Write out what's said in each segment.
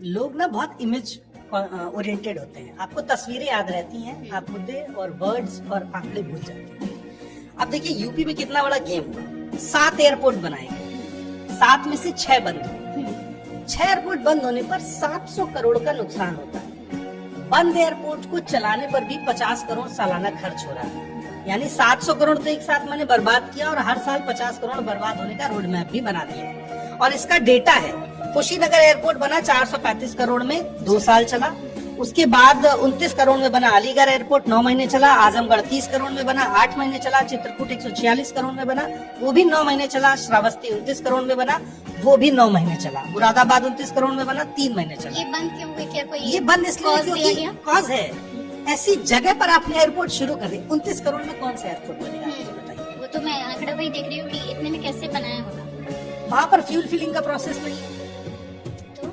लोग ना बहुत इमेज ओरिएंटेड होते हैं। आपको तस्वीरें याद रहती हैं, आप मुद्दे और वर्ड्स और आंकड़े भूल जाते हैं। अब देखिए यूपी में कितना बड़ा गेम हुआ, 7 एयरपोर्ट बनाए गए, 7 में से 6 बंद हुए। 6 एयरपोर्ट बंद होने पर 700 करोड़ का नुकसान होता है। बंद एयरपोर्ट को चलाने पर भी 50 करोड़ सालाना खर्च हो रहा है। यानी 700 करोड़ तो एक साथ मैंने बर्बाद किया और हर साल 50 करोड़ बर्बाद होने का रोड मैप भी बना दिया। और इसका डेटा है, कुशीनगर एयरपोर्ट बना 435 करोड़ में 2 साल चला। उसके बाद 29 करोड़ में बना अलीगढ़ एयरपोर्ट, 9 महीने चला। आजमगढ़ 30 करोड़ में बना, 8 महीने चला। चित्रकूट 146 करोड़ में बना, वो भी 9 महीने चला। श्रावस्ती 29 करोड़ में बना, वो भी 9 महीने चला। मुरादाबाद 29 करोड़ में बना, 3 महीने चला। ये बंद क्यों हुए? क्या कोई ये बंद इसलिए क्योंकि कॉज है, ऐसी जगह पर आपने एयरपोर्ट शुरू कर दी। 29 करोड़ में कौन सा एयरपोर्ट बनेगा मुझे बताइए। वो तो मैं आंकड़ा वही देख रही हूँ कि इतने में कैसे बनाया होगा। वहाँ पर फ्यूल फिलिंग का प्रोसेस नहीं है, तो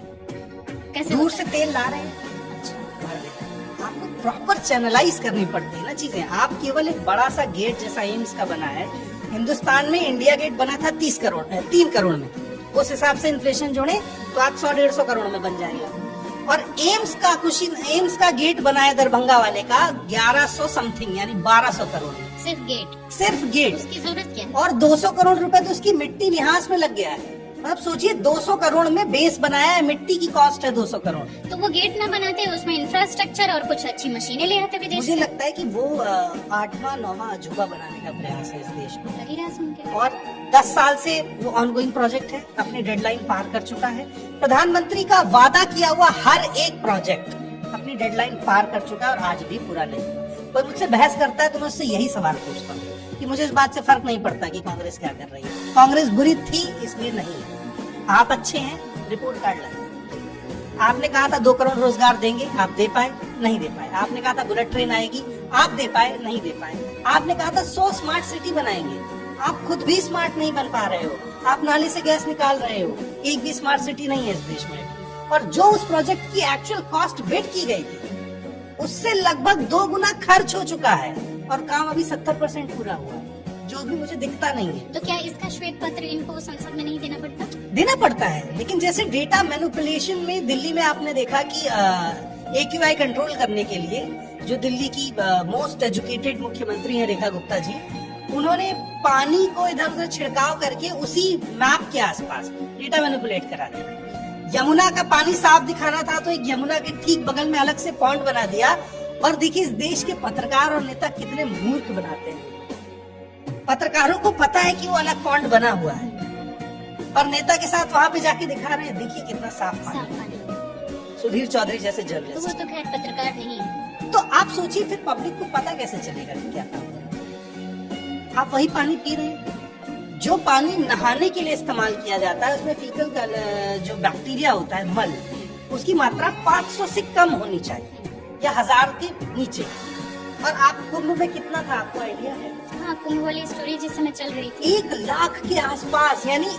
कैसे दूर से तेल ला रहे हैं। आपको प्रॉपर चैनलाइज करनी पड़ती है ना चीजें। आप केवल एक बड़ा सा गेट जैसा एम्स का बना है, हिंदुस्तान में इंडिया गेट बना था 3 करोड़ में। उस हिसाब से इन्फ्लेशन जोड़े तो आज 100-150 करोड़ में बन जाएगा। और एम्स का गेट बनाया दरभंगा वाले का 1100 समथिंग, यानी 1200 करोड़ में। सिर्फ गेट उसकी जरूरत क्या है? और 200 करोड़ रुपए तो उसकी मिट्टी निहास में लग गया है। अब सोचिए 200 करोड़ में बेस बनाया है, मिट्टी की कॉस्ट है 200 करोड़। तो वो गेट ना बनाते, उसमें इंफ्रास्ट्रक्चर और कुछ अच्छी मशीनें ले आते विदेश मुझे से। लगता है कि वो 8वां-9वां अजूबा बनाने का प्रयास है इस देश में। लगी रहा सुन के। और 10 साल से वो ऑनगोइंग प्रोजेक्ट है, अपनी डेडलाइन पार कर चुका है। प्रधानमंत्री का वादा किया हुआ हर एक प्रोजेक्ट अपनी डेडलाइन पार कर चुका है और आज भी पूरा नहीं। कोई मुझसे बहस करता है तो मैं उससे यही सवाल पूछता हूँ कि मुझे इस बात से फर्क नहीं पड़ता कि कांग्रेस क्या कर रही है। कांग्रेस बुरी थी इसलिए नहीं, आप अच्छे हैं, रिपोर्ट कार्ड लाए। आपने कहा था 2 करोड़ रोजगार देंगे, आप दे पाए? नहीं दे पाए। आपने कहा था बुलेट ट्रेन आएगी, आप दे पाए? नहीं दे पाए। आपने कहा था 100 स्मार्ट सिटी बनाएंगे, आप खुद भी स्मार्ट नहीं बन पा रहे हो। आप नाले से गैस निकाल रहे हो, एक भी स्मार्ट सिटी नहीं है इस देश में। और जो उस प्रोजेक्ट की एक्चुअल कॉस्ट बिड की गई थी उससे लगभग 2 गुना खर्च हो चुका है और काम अभी 70% पूरा हुआ है, जो भी मुझे दिखता नहीं है। तो क्या इसका श्वेत पत्र इनको संसद में नहीं देना पड़ता? देना पड़ता है, लेकिन जैसे डेटा मैनिपुलेशन में दिल्ली में आपने देखा कि AQI कंट्रोल करने के लिए जो दिल्ली की मोस्ट एजुकेटेड मुख्यमंत्री हैं रेखा गुप्ता जी, उन्होंने पानी को इधर उधर छिड़काव करके उसी मैप के आसपास डेटा मैनिपुलेट करा दिया। यमुना का पानी साफ दिखाना था तो एक यमुना के ठीक बगल में अलग से पॉइंट बना दिया। और देखिए इस देश के पत्रकार और नेता कितने मूर्ख बनाते हैं। पत्रकारों को पता है कि वो अलग पॉइंट बना हुआ है, पर नेता के साथ वहाँ पे जाके दिखा रहे हैं देखिए कितना साफ पानी। सुधीर चौधरी जैसे तो वो जर्नलिस्ट। तो खैर पत्रकार नहीं है। तो आप सोचिए फिर पब्लिक को पता कैसे चलेगा कि क्या काम है? आप वही पानी पी रहे हैं जो पानी नहाने के लिए इस्तेमाल किया जाता है। उसमें फीकल का जो बैक्टीरिया होता है, मल, उसकी मात्रा 500 से कम होनी चाहिए या 1000 के नीचे। और आप कुंभ में कितना था, आपको आइडिया है? हाँ, कुंभ वाली स्टोरी जिस समय चल रही थी 1 लाख के आसपास, यानी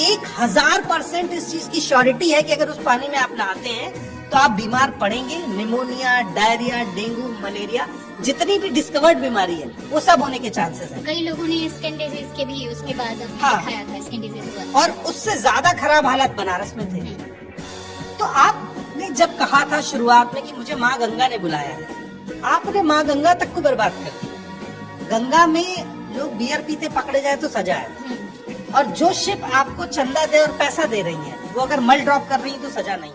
1000% इस चीज की श्योरिटी है कि अगर उस पानी में आप नहाते हैं तो आप बीमार पड़ेंगे। निमोनिया, डायरिया, डेंगू, मलेरिया, जितनी भी डिस्कवर्ड बीमारी है वो सब होने के चांसेस हैं। कई लोगों ने स्किन डिजीज के भी उसके बाद हाँ। दिखाया था, स्किन डिजीज हुआ। और उससे ज्यादा खराब हालत बनारस में थे। तो आपने जब कहा था शुरुआत में कि मुझे माँ गंगा ने बुलाया है, आपने माँ गंगा तक को बर्बाद कर दिया। गंगा में लोग बियर पीते पकड़े जाए तो सजा है, और जो शिप आपको चंदा दे और पैसा दे रही है वो अगर मल ड्रॉप कर रही है तो सजा नहीं।